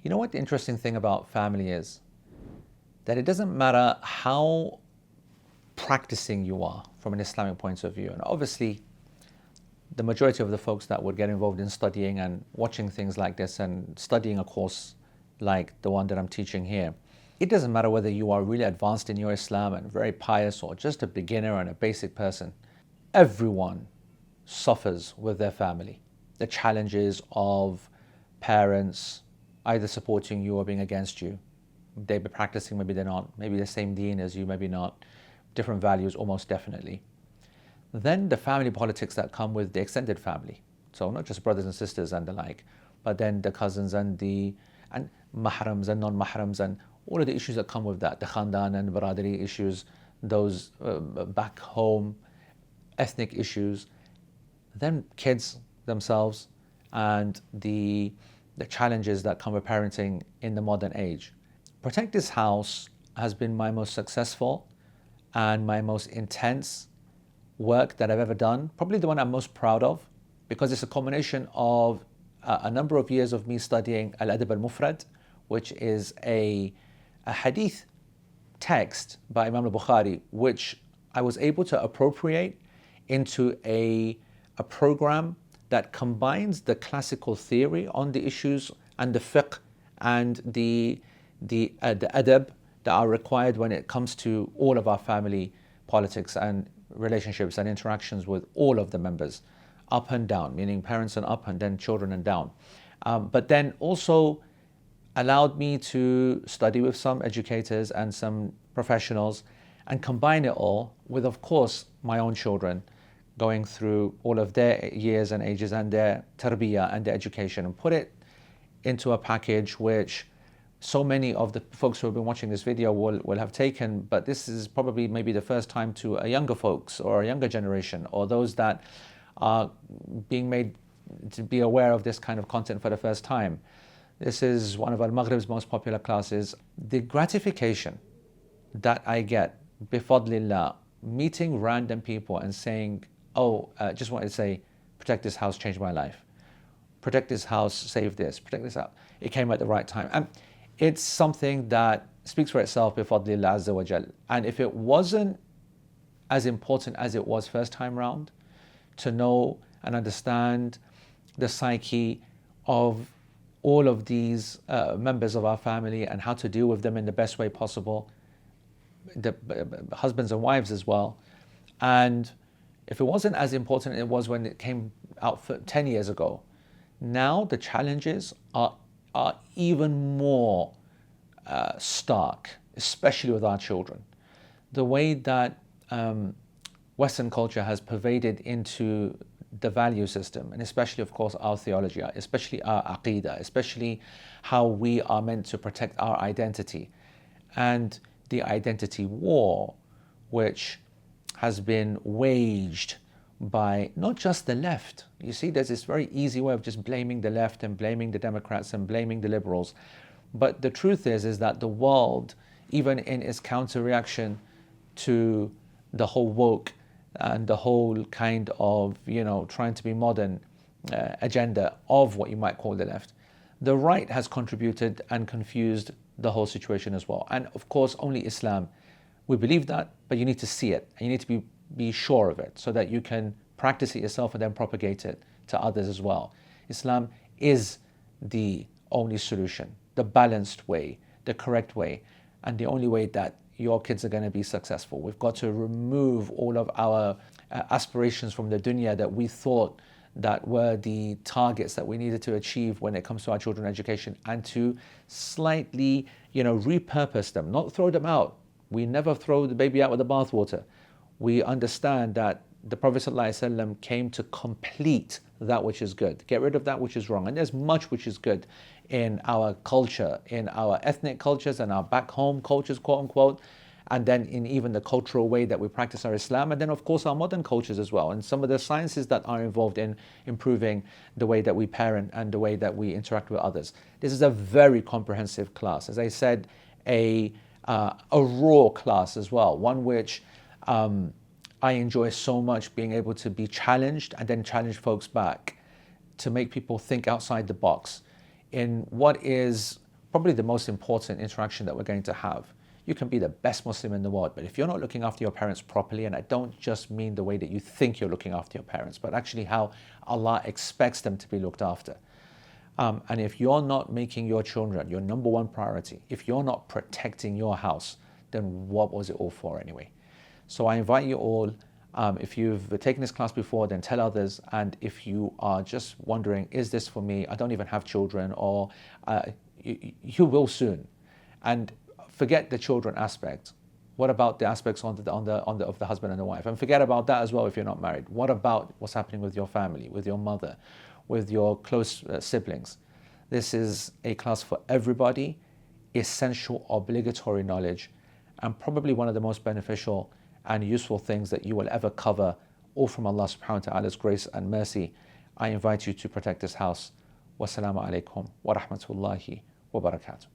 You know what the interesting thing about family is? That it doesn't matter how practicing you are from an Islamic point of view. And obviously, the majority of the folks that would get involved in studying and watching things like this and studying a course like the one that I'm teaching here, it doesn't matter whether you are really advanced in your Islam and very pious or just a beginner and a basic person. Everyone suffers with their family. The challenges of parents either supporting you or being against you. They be practicing, maybe they're not. Maybe the same deen as you, maybe not. Different values, almost definitely. Then the family politics that come with the extended family. So not just brothers and sisters and the like, but then the cousins and mahrams and non-mahrams and all of the issues that come with that. The khandan and baradari issues, those back home ethnic issues. Then kids themselves and the challenges that come with parenting in the modern age. Protect This House has been my most successful and my most intense work that I've ever done. Probably the one I'm most proud of, because it's a combination of a number of years of me studying Al-Adab al-Mufrad, which is a hadith text by Imam al-Bukhari, which I was able to appropriate into a program that combines the classical theory on the issues and the fiqh and the adab that are required when it comes to all of our family politics and relationships and interactions with all of the members, up and down, meaning parents and up and then children and down. But then also allowed me to study with some educators and some professionals and combine it all with, of course, my own children, going through all of their years and ages and their tarbiyah and their education, and put it into a package which so many of the folks who have been watching this video will have taken, but this is probably maybe the first time to a younger folks or a younger generation, or those that are being made to be aware of this kind of content for the first time. This is one of AlMaghrib's most popular classes. The gratification that I get, bifadlillah, meeting random people and saying, just wanted to say, Protect This House changed my life. Protect This House saved this. Protect This House. It came at the right time. And it's something that speaks for itself, bifadlillah azza wa jal. And if it wasn't as important as it was first time round, to know and understand the psyche of all of these members of our family and how to deal with them in the best way possible, the husbands and wives as well. And if it wasn't as important as it was when it came out 10 years ago, now the challenges are even more stark, especially with our children. The way that Western culture has pervaded into the value system, and especially, of course, our theology, especially our aqidah, especially how we are meant to protect our identity, and the identity war, which has been waged by not just the left. You see, there's this very easy way of just blaming the left and blaming the Democrats and blaming the liberals. But the truth is that the world, even in its counter-reaction to the whole woke and the whole kind of, trying to be modern agenda of what you might call the left, the right has contributed and confused the whole situation as well. And of course, only Islam. We believe that, but you need to see it and you need to be sure of it so that you can practice it yourself and then propagate it to others as well. Islam is the only solution, the balanced way, the correct way, and the only way that your kids are going to be successful. We've got to remove all of our aspirations from the dunya that we thought that were the targets that we needed to achieve when it comes to our children's education, and to slightly, repurpose them, not throw them out. We never throw the baby out with the bathwater. We understand that the Prophet ﷺ came to complete that which is good, get rid of that which is wrong. And there's much which is good in our culture, in our ethnic cultures and our back home cultures, quote unquote, and then in even the cultural way that we practice our Islam, and then of course our modern cultures as well, and some of the sciences that are involved in improving the way that we parent and the way that we interact with others. This is a very comprehensive class. As I said, a raw class as well, one which I enjoy so much, being able to be challenged and then challenge folks back to make people think outside the box in what is probably the most important interaction that we're going to have. You can be the best Muslim in the world, but if you're not looking after your parents properly, and I don't just mean the way that you think you're looking after your parents, but actually how Allah expects them to be looked after. And if you're not making your children your number one priority, if you're not protecting your house, then what was it all for anyway? So I invite you all, if you've taken this class before, then tell others. And if you are just wondering, is this for me? I don't even have children, or you will soon. And forget the children aspect. What about the aspects of the husband and the wife? And forget about that as well if you're not married. What about what's happening with your family, with your mother, with your close siblings? This is a class for everybody, essential, obligatory knowledge, and probably one of the most beneficial and useful things that you will ever cover, all from Allah subhanahu wa ta'ala's grace and mercy. I invite you to protect this house. Wassalamu alaikum wa rahmatullahi wa barakatuh.